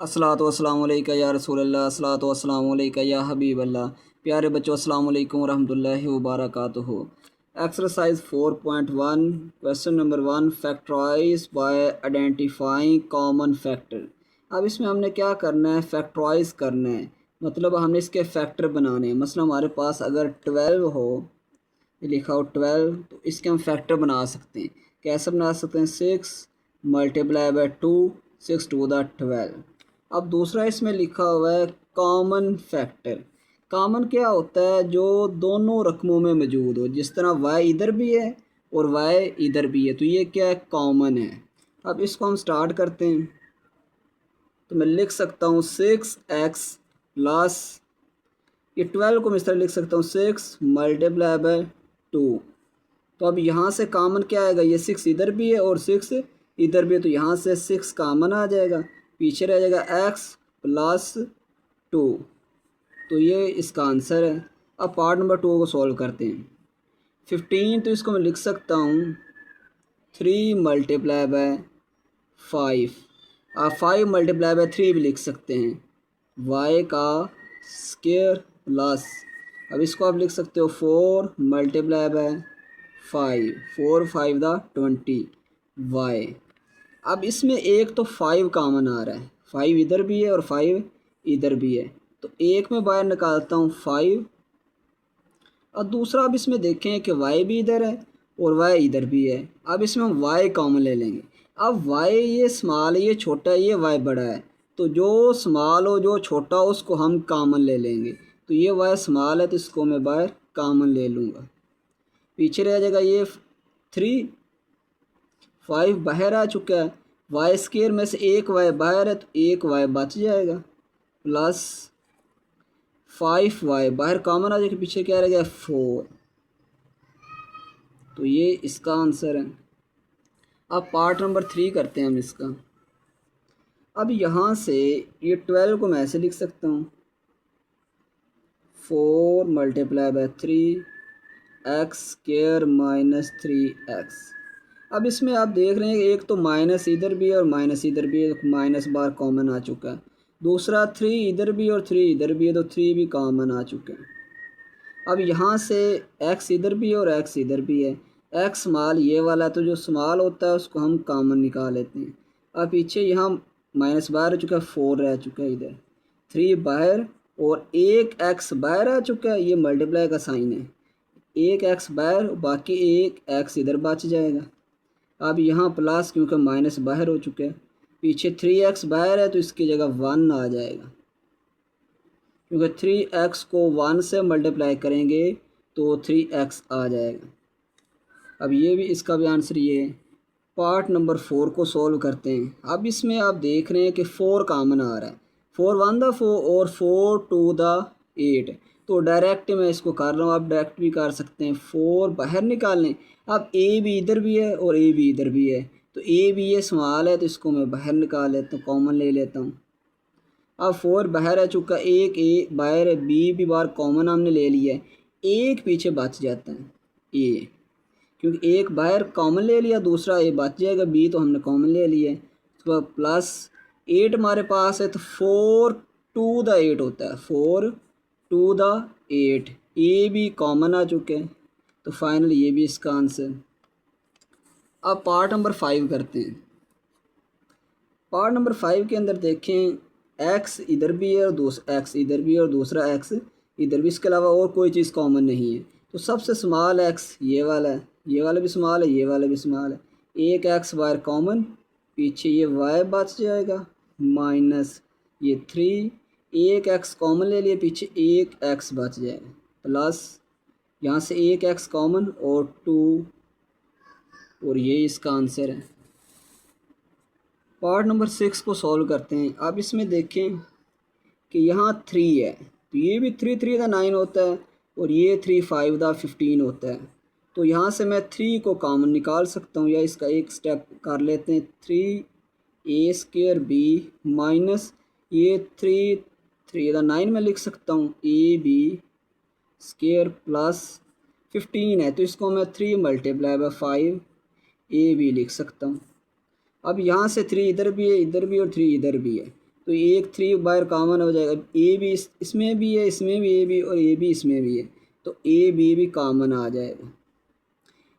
अस्सलातु वस्सलामु अलैका या रसूलल्लाह, अस्सलातु वस्सलामु अलैका या हबीबल्लाह। प्यारे बच्चों, अस्सलामु अलैकुम रहमतुल्लाहि व बारकातुहू। Exercise 4.1 question number 1, factorise by identifying common factor. अब इसमें हमने क्या करना है, फैक्टराइज करना है, मतलब हमने इसके फैक्टर बनाने हैं। मसलन हमारे पास अगर 12 हो, ये लिखा हो 12, तो इसके हम फैक्टर बना सकते हैं। कैसे बना सकते हैं? 6 मल्टीप्लाई बाय 2, 6 टू द 12। अब दूसरा इसमें लिखा हुआ है कॉमन फैक्टर। कॉमन क्या होता है? जो दोनों रकमों में मौजूद हो, जिस तरह y इधर भी है और y इधर भी है, तो ये क्या है? कॉमन है। अब इसको हम स्टार्ट करते हैं, तो मैं लिख सकता हूँ 6x प्लस, ये 12 को मैं इस तरह लिख सकता हूँ 6 मल्टीप्लाई बाय 2। तो अब यहाँ से कॉमन क्या आएगा? ये 6 इधर भी है और 6 इधर भी है, तो यहाँ से 6 कॉमन आ जाएगा, पीछे रह जाएगा x प्लस 2। तो ये इसका आंसर है। अब पार्ट नंबर 2 को सॉल्व करते हैं। 15, तो इसको मैं लिख सकता हूँ 3 मल्टीप्लाई बाय 5। आप 5 मल्टीप्लाई बाय 3 भी लिख सकते हैं, y का स्क्वायर प्लस, अब इसको आप लिख सकते हो 4 मल्टीप्लाई बाय 5, 4 5 द 20 y। अब इसमें एक तो 5 कॉमन आ रहा है, 5 इधर भी है और 5 इधर भी है, तो एक में बाहर निकालता हूँ 5। और दूसरा अब इसमें देखें कि y भी इधर है और y इधर भी है। अब इसमें हम y कॉमन ले लेंगे। अब y ये स्मॉल है, ये छोटा है, ये y बड़ा है, तो जो स्मॉल हो, जो छोटा हो, उसको हम कॉमन ले लेंगे। तो ये y स्मॉल है, तो इसको मैं बाहर कॉमन ले लूँगा, पीछे रह जाएगा ये 3। 5 बाहर आ चुका है, वाई स्क्वायर में से एक y बाहर है, तो एक y बच जाएगा, प्लस 5y बाहर कॉमन आ जाएगा, पीछे क्या रह गया? 4। तो ये इसका आंसर है। अब पार्ट नंबर 3 करते हैं हम इसका। अब यहाँ से ये 12 को मैं ऐसे लिख सकता हूँ 4 multiply by 3 x square minus 3x। अब इसमें आप देख रहे हैं एक तो माइनस इधर भी है और माइनस इधर भी है, तो माइनस बार कॉमन आ चुका है। दूसरा 3 इधर भी और 3 इधर भी है, तो 3 भी कॉमन आ चुके हैं। अब यहाँ से x इधर भी है और x इधर भी है, x स्मॉल ये वाला है, तो जो स्मॉल होता है उसको हम कॉमन निकाल लेते हैं। अब पीछे यहाँ माइनस बाहर हो चुका है, 4 रह चुका है, इधर 3 बाहर और एक x बाहर आ चुका है, ये मल्टीप्लाई का साइन है, एक x बाहर, बाकी एक x इधर बच जाएगा। अब यहाँ प्लस, क्योंकि माइनस बाहर हो चुका है, पीछे 3x बाहर है, तो इसकी जगह 1 आ जाएगा, क्योंकि 3x को 1 से मल्टीप्लाई करेंगे तो 3x आ जाएगा। अब ये भी, इसका भी आंसर ये है। पार्ट नंबर 4 को सॉल्व करते हैं। अब इसमें आप देख रहे हैं कि 4 कॉमन आ रहा है, 4 1 द 4 और 4 2 द 8। तो डायरेक्ट मैं इसको कर रहा हूँ, आप डायरेक्ट भी कर सकते हैं। 4 बाहर निकाल लें। अब ए भी इधर भी है और ए भी इधर भी है, तो ए भी ये स्मॉल है, तो इसको मैं बाहर निकाल लेता हूँ, कॉमन ले लेता हूँ। अब 4 बाहर आ चुका, एक ए बाहर है, बी भी बाहर कॉमन हमने ले लिया है, एक पीछे बच जाता है ए, क्योंकि एक बाहर कॉमन ले लिया, दूसरा ए बच जाएगा, बी तो हमने कॉमन ले लिया है। उसके बाद प्लस 8 हमारे पास है, तो 4 2 द 8 होता है, 4 2 द 8, ए भी कॉमन आ चुके हैं, तो फाइनल ये भी इसका आंसर। अब पार्ट नंबर 5 करते हैं। पार्ट नंबर 5 के अंदर देखें, x इधर भी है और दूसरा x इधर भी है और दूसरा x इधर भी, इसके अलावा और कोई चीज़ कॉमन नहीं है। तो सबसे स्मॉल x ये वाला है, ये वाला भी स्मॉल है, ये वाला भी स्मॉल है, एक x बाहर कॉमन, पीछे ये y बच जाएगा, माइनस ये 3, एक x कॉमन ले लिए, पीछे एक x बच जाएगा, प्लस यहाँ से एक x कॉमन और 2, और ये इसका आंसर है। पार्ट नंबर 6 को सॉल्व करते हैं। अब इसमें देखें कि यहाँ 3 है, तो ये भी 3 3 द 9 होता है और ये 3 5 द 15 होता है। तो यहाँ से मैं 3 को कॉमन निकाल सकता हूँ, या इसका एक स्टेप कर लेते हैं, 3 a स्क्वायर b माइनस ये 3 3 द 9 में लिख सकता हूँ, a b स्क्वायर प्लस 15 है, तो इसको मैं 3 मल्टीप्लाई बाय 5 a b लिख सकता हूँ। अब यहाँ से 3 इधर भी है, इधर भी, और 3 इधर भी है, तो एक 3 बाहर कॉमन हो जाएगा। ए भी इसमें भी है, इसमें भी ए भी, और ए भी इसमें भी है, तो ए बी भी कॉमन आ जाएगा।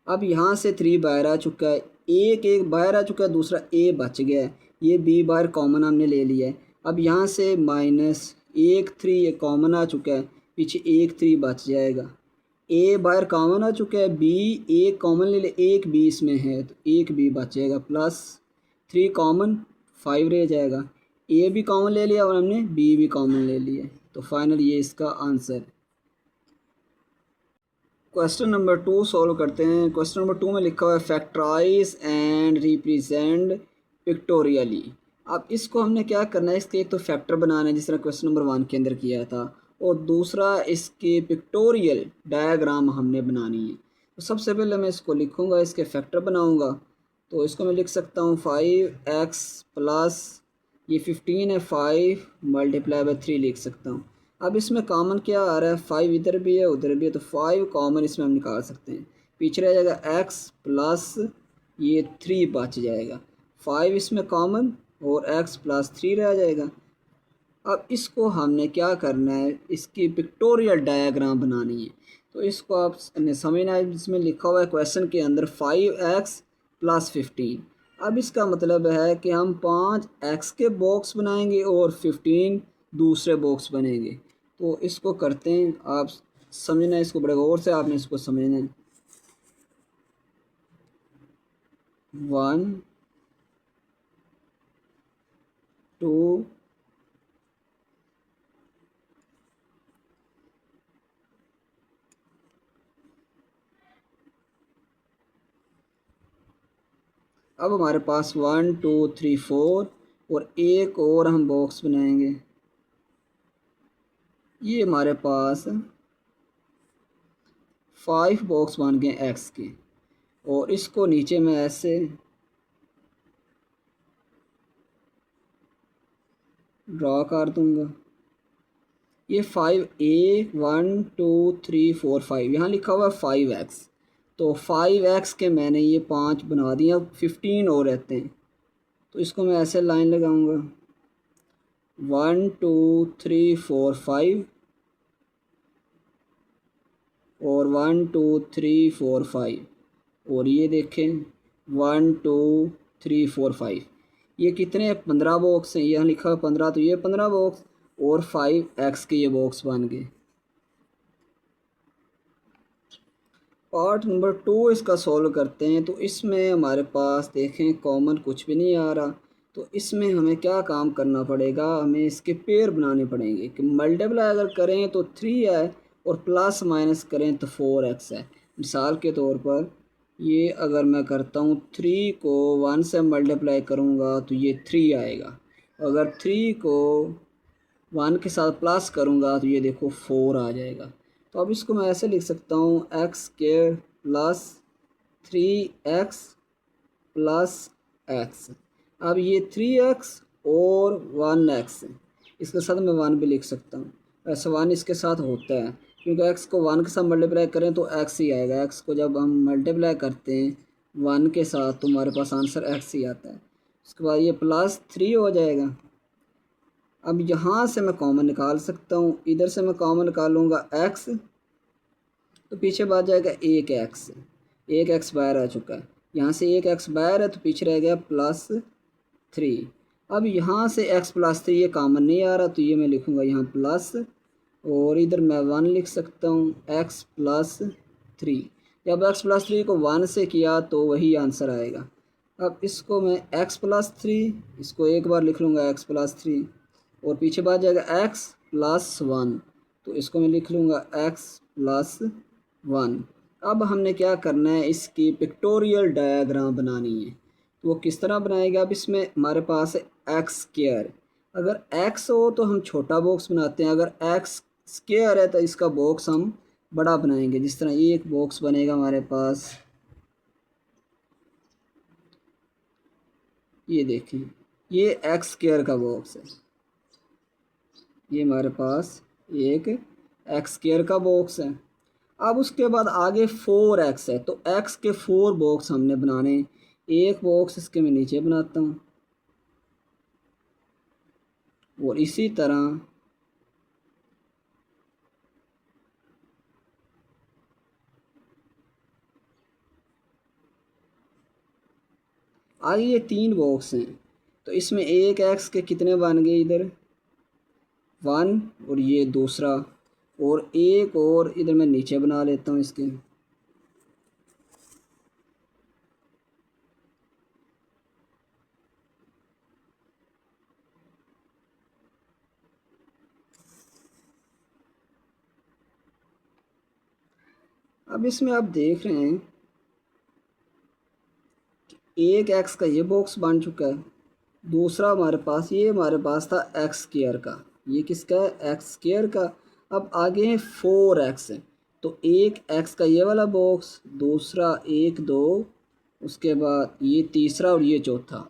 अब यहाँ से 3 बाहर आ चुका है, एक बाहर आ चुका है, दूसरा ए बच गया है, ये बी बाहर कॉमन हमने ले लिया है। अब यहाँ से माइनस एक 3 कॉमन आ चुका है, पीछे एक 3 बच जाएगा। ए बाहर कॉमन आ चुका है, बी एक कॉमन ले ले, एक बी इसमें है तो एक बी बचेगा, प्लस 3 कॉमन 5 रह जाएगा। ए भी कॉमन ले लिया और हमने बी भी कॉमन ले लिया, तो फाइनल ये इसका आंसर। क्वेश्चन नंबर 2 सॉल्व करते हैं। क्वेश्चन नंबर 2 में लिखा हुआ है फैक्टराइज एंड रिप्रेजेंट पिक्टोरियली। अब इसको हमने क्या करना है, इसके एक तो फैक्टर बनाना है जिस तरह क्वेश्चन नंबर 1 के अंदर किया था, और दूसरा इसके पिक्टोरियल डायग्राम हमने बनानी है। तो सबसे पहले मैं इसको लिखूँगा, इसके फैक्टर बनाऊँगा। तो इसको मैं लिख सकता हूँ 5x प्लस ये 15 है, 5 मल्टीप्लाई बाई 3 लिख सकता हूँ। अब इसमें कॉमन क्या आ रहा है, 5 इधर भी है उधर भी है, तो 5 कॉमन इसमें हम निकाल सकते हैं। पीछे रह जाएगा x प्लस ये 3 बच जाएगा, 5 इसमें कॉमन और x प्लस 3 रह जाएगा। अब इसको हमने क्या करना है, इसकी पिक्टोरियल डायग्राम बनानी है। तो इसको आपने समझना है, जिसमें लिखा हुआ है क्वेश्चन के अंदर 5x प्लस 15। अब इसका मतलब है कि हम 5x के बॉक्स बनाएंगे और 15 दूसरे बॉक्स बनेंगे। तो इसको करते हैं, आप समझना है, इसको बड़े गौर से आपने इसको समझना है। 1 2 अब हमारे पास 1 2 3 4 और एक और हम बॉक्स बनाएंगे। ये हमारे पास 5 बॉक्स बन गए एक्स के, और इसको नीचे में ऐसे ड्रा कर दूंगा। ये 5 1 2 3 4 5 यहाँ लिखा हुआ है 5x, तो 5x के मैंने ये 5 बना दिए। अब 15 और रहते हैं, तो इसको मैं ऐसे लाइन लगाऊंगा 1 2 3 4 5 और 1 2 3 4 5, और ये देखें 1 2 3 4 5, ये कितने 15 बॉक्स हैं, यहाँ लिखा हुआ 15, तो ये 15 बॉक्स और 5x के ये बॉक्स बन गए। पार्ट नंबर 2 इसका सॉल्व करते हैं। तो इसमें हमारे पास देखें कॉमन कुछ भी नहीं आ रहा, तो इसमें हमें क्या काम करना पड़ेगा, हमें इसके पेयर बनाने पड़ेंगे कि मल्टीप्लाई अगर करें तो 3 है और प्लस माइनस करें तो 4x है। मिसाल के तौर पर ये अगर मैं करता हूँ 3 को 1 से मल्टीप्लाई करूँगा तो ये 3 आएगा, अगर 3 को 1 के साथ प्लस करूँगा तो ये देखो 4 आ जाएगा। तो अब इसको मैं ऐसे लिख सकता हूँ x square plus 3x plus x. अब ये 3x और 1x, इसके साथ मैं 1 भी लिख सकता हूँ। ऐसा 1 इसके साथ होता है क्योंकि x को 1 के साथ मल्टीप्लाई करें तो x ही आएगा। x को जब हम मल्टीप्लाई करते हैं 1 के साथ तो हमारे पास आंसर x ही आता है। उसके बाद ये प्लस 3 हो जाएगा। अब यहाँ से मैं कॉमन निकाल सकता हूँ, इधर से मैं कॉमन निकालूँगा x, तो पीछे बात जाएगा एक एक्स बाहर आ चुका है, यहाँ से एक एक्स बाहर है तो पीछे रह गया प्लस 3। अब यहाँ से x प्लस 3 ये कॉमन नहीं आ रहा, तो ये मैं लिखूँगा यहाँ प्लस, और इधर मैं 1 लिख सकता हूँ x प्लस 3। जब x प्लस 3 को 1 से किया तो वही आंसर आएगा। अब इसको मैं x प्लस 3, इसको एक बार लिख लूँगा x प्लस 3, और पीछे बात जाएगा x प्लस 1, तो इसको मैं लिख लूँगा x प्लस 1। अब हमने क्या करना है, इसकी पिक्टोरियल डायग्राम बनानी है। तो वो किस तरह बनाएगा, अब इसमें हमारे पास है एक्स स्क्वायर, अगर x हो तो हम छोटा बॉक्स बनाते हैं, अगर x स्क्वायर है तो इसका बॉक्स हम बड़ा बनाएंगे। जिस तरह ये एक बॉक्स बनेगा हमारे पास, ये देखें ये एक्स स्क्वायर का बॉक्स है, ये हमारे पास एक एक्स स्क्वायर का बॉक्स है। अब उसके बाद आगे 4x है, तो x के 4 बॉक्स हमने बनाने। एक बॉक्स इसके मैं नीचे बनाता हूँ, और इसी तरह आगे ये 3 बॉक्स हैं, तो इसमें एक एक्स के कितने बन गए इधर 1, और ये दूसरा, और एक और इधर मैं नीचे बना लेता हूँ इसके। अब इसमें आप देख रहे हैं एक एक्स का ये बॉक्स बन चुका है, दूसरा हमारे पास था एक्स स्क्वायर का, ये किसका है एक्स स्क्वायर का। अब आगे है 4x है, तो एक एक्स का ये वाला बॉक्स, दूसरा 1 2, उसके बाद ये तीसरा और ये चौथा।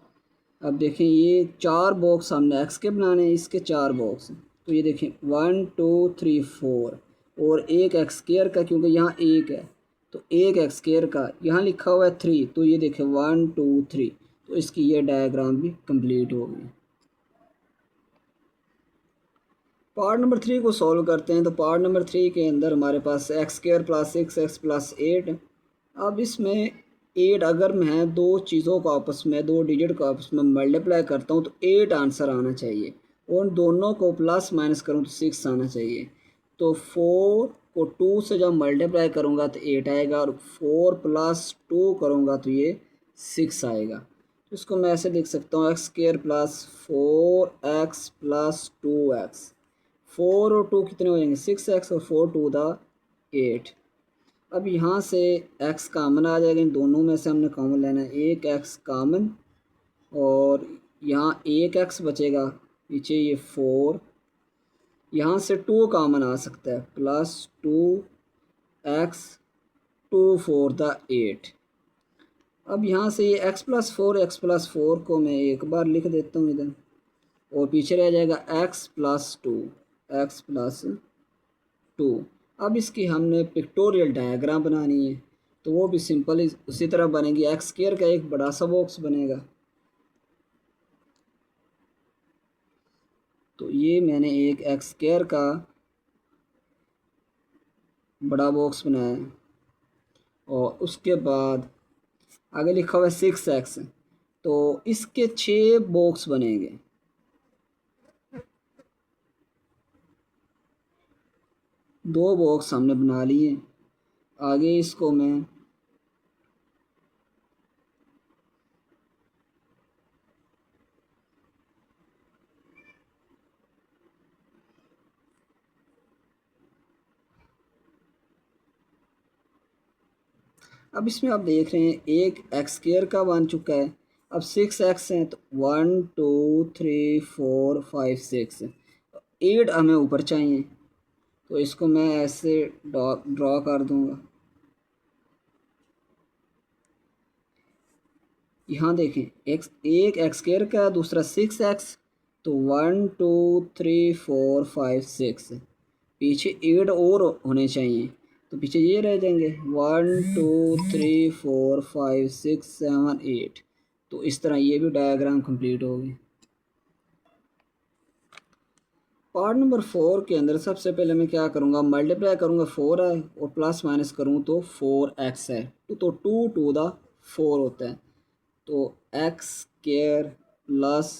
अब देखें ये 4 बॉक्स हमने एक्स के बनाने हैं, इसके 4 बॉक्स हैं, तो ये देखें 1 2 3 4, और एक एक्स स्क्वायर का क्योंकि यहाँ एक है, तो एक एक्स स्क्वायर का यहाँ लिखा हुआ है 3, तो ये देखें 1 2 3, तो इसकी ये डायग्राम भी कंप्लीट हो गई। पार्ट नंबर 3 को सॉल्व करते हैं। तो पार्ट नंबर 3 के अंदर हमारे पास x square plus 6x plus 8। अब इसमें 8 अगर मैं दो चीज़ों को आपस में, दो डिजिट को आपस में मल्टीप्लाई करता हूँ तो 8 आंसर आना चाहिए, और दोनों को प्लस माइनस करूँ तो 6 आना चाहिए। तो 4 को 2 से जब मल्टीप्लाई करूँगा तो 8 आएगा, और 4 प्लस 2 करूँगा तो ये 6 आएगा। तो इसको मैं ऐसे लिख सकता हूँ x square plus 4x plus 2x। 4 और 2 कितने हो जाएंगे 6x, और 4 2 द 8। अब यहाँ से x कामन आ जाएगा, इन दोनों में से हमने कॉमन लेना है, एक x कामन, और यहाँ एक x बचेगा, पीछे ये 4, यहाँ से 2 कामन आ सकता है, प्लस 2x 2 4 द 8। अब यहाँ से ये x प्लस 4 को मैं एक बार लिख देता हूँ इधर, और पीछे रह जाएगा x प्लस 2। अब इसकी हमने पिक्टोरियल डायग्राम बनानी है, तो वो भी सिंपल उसी तरह बनेगी। एक्स स्क्वायर का एक बड़ा सा बॉक्स बनेगा, तो ये मैंने एक एक्स स्क्वायर का बड़ा बॉक्स बनाया है, और उसके बाद आगे लिखा हुआ है 6x, तो इसके 6 बॉक्स बनेंगे। दो बॉक्स हमने बना लिए, आगे इसको मैं अब इसमें आप देख रहे हैं एक एक्स स्क्वायर का बन चुका है। अब 6x हैं, तो 1 2 3 4 5 6, 8 हमें ऊपर चाहिए, तो इसको मैं ऐसे ड्रॉ कर दूंगा। यहाँ देखें एक एक्स स्क्वायर का, दूसरा 6x, तो 1 2 3 4 5 6, पीछे 8 और होने चाहिए, तो पीछे ये रह जाएंगे 1 2 3 4 5 6 7 8। तो इस तरह ये भी डायग्राम कंप्लीट होगी। पार्ट नंबर 4 के अंदर सबसे पहले मैं क्या करूँगा, मल्टीप्लाई करूँगा, 4 है, और प्लस माइनस करूँ तो 4x है, तो 2 टू द 4 होता है, तो x square plus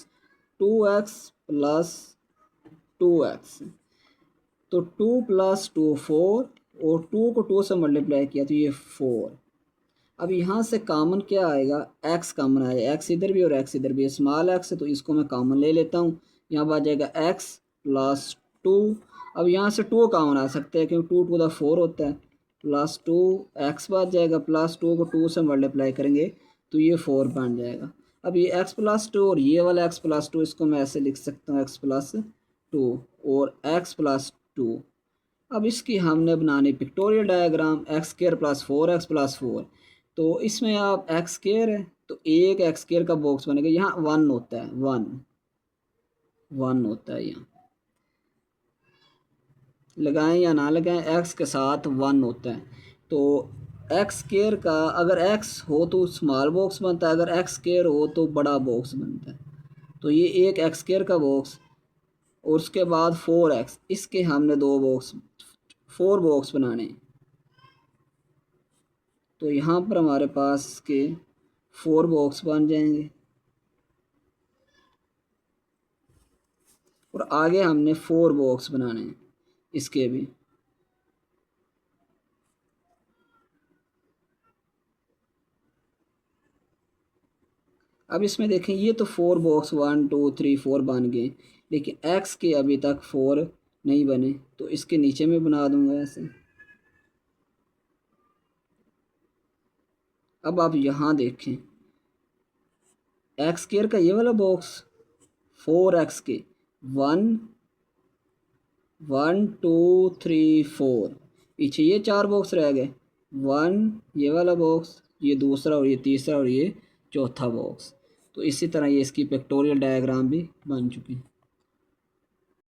2x plus 2x, तो 2 प्लस 2 4, और 2 को 2 से मल्टीप्लाई किया तो ये 4। अब यहाँ से कॉमन क्या आएगा, x कॉमन आएगा, x इधर भी और x इधर भी, स्मॉल x है तो इसको मैं कॉमन ले लेता हूँ, यहाँ पर आ जाएगा x प्लस 2। अब यहाँ से 2 कॉमन आ सकते हैं क्योंकि 2 टू द 4 होता है, प्लस 2 x बच जाएगा, प्लस 2 को 2 से मल्टीप्लाई करेंगे तो ये 4 बन जाएगा। अब ये x प्लस 2 और ये वाला x प्लस 2, इसको मैं ऐसे लिख सकता हूँ x प्लस 2 और x प्लस 2। अब इसकी हमने बनानी pictorial diagram, x square plus 4x plus 4, तो इसमें आप एक्स स्क्वायर है तो एक एक्स स्क्वायर का बॉक्स बनेगा, यहाँ 1 होता है, 1 होता है, यहाँ लगाएं या ना लगाएं एक्स के साथ 1 होता है। तो एक्स स्क्वायर का अगर एक्स हो तो स्मॉल बॉक्स बनता है, अगर एक्स स्क्वायर हो तो बड़ा बॉक्स बनता है। तो ये एक एक्स स्क्वायर का बॉक्स, और उसके बाद 4x, इसके हमने 4 बॉक्स बनाने हैं। तो यहाँ पर हमारे पास के 4 बॉक्स बन जाएंगे और आगे हमने 4 बॉक्स बनाने हैं इसके भी। अब इसमें देखें ये तो 4 बॉक्स 1 2 3 4 बन गए, लेकिन x के अभी तक 4 नहीं बने, तो इसके नीचे में बना दूंगा ऐसे। अब आप यहाँ देखें एक्स स्क्वायर का ये वाला बॉक्स 4x के 1 1 2 3 4, पीछे ये 4 बॉक्स रह गए, 1 ये वाला बॉक्स, ये दूसरा और ये तीसरा और ये चौथा बॉक्स। तो इसी तरह ये इसकी पिक्टोरियल डायग्राम भी बन चुकी है।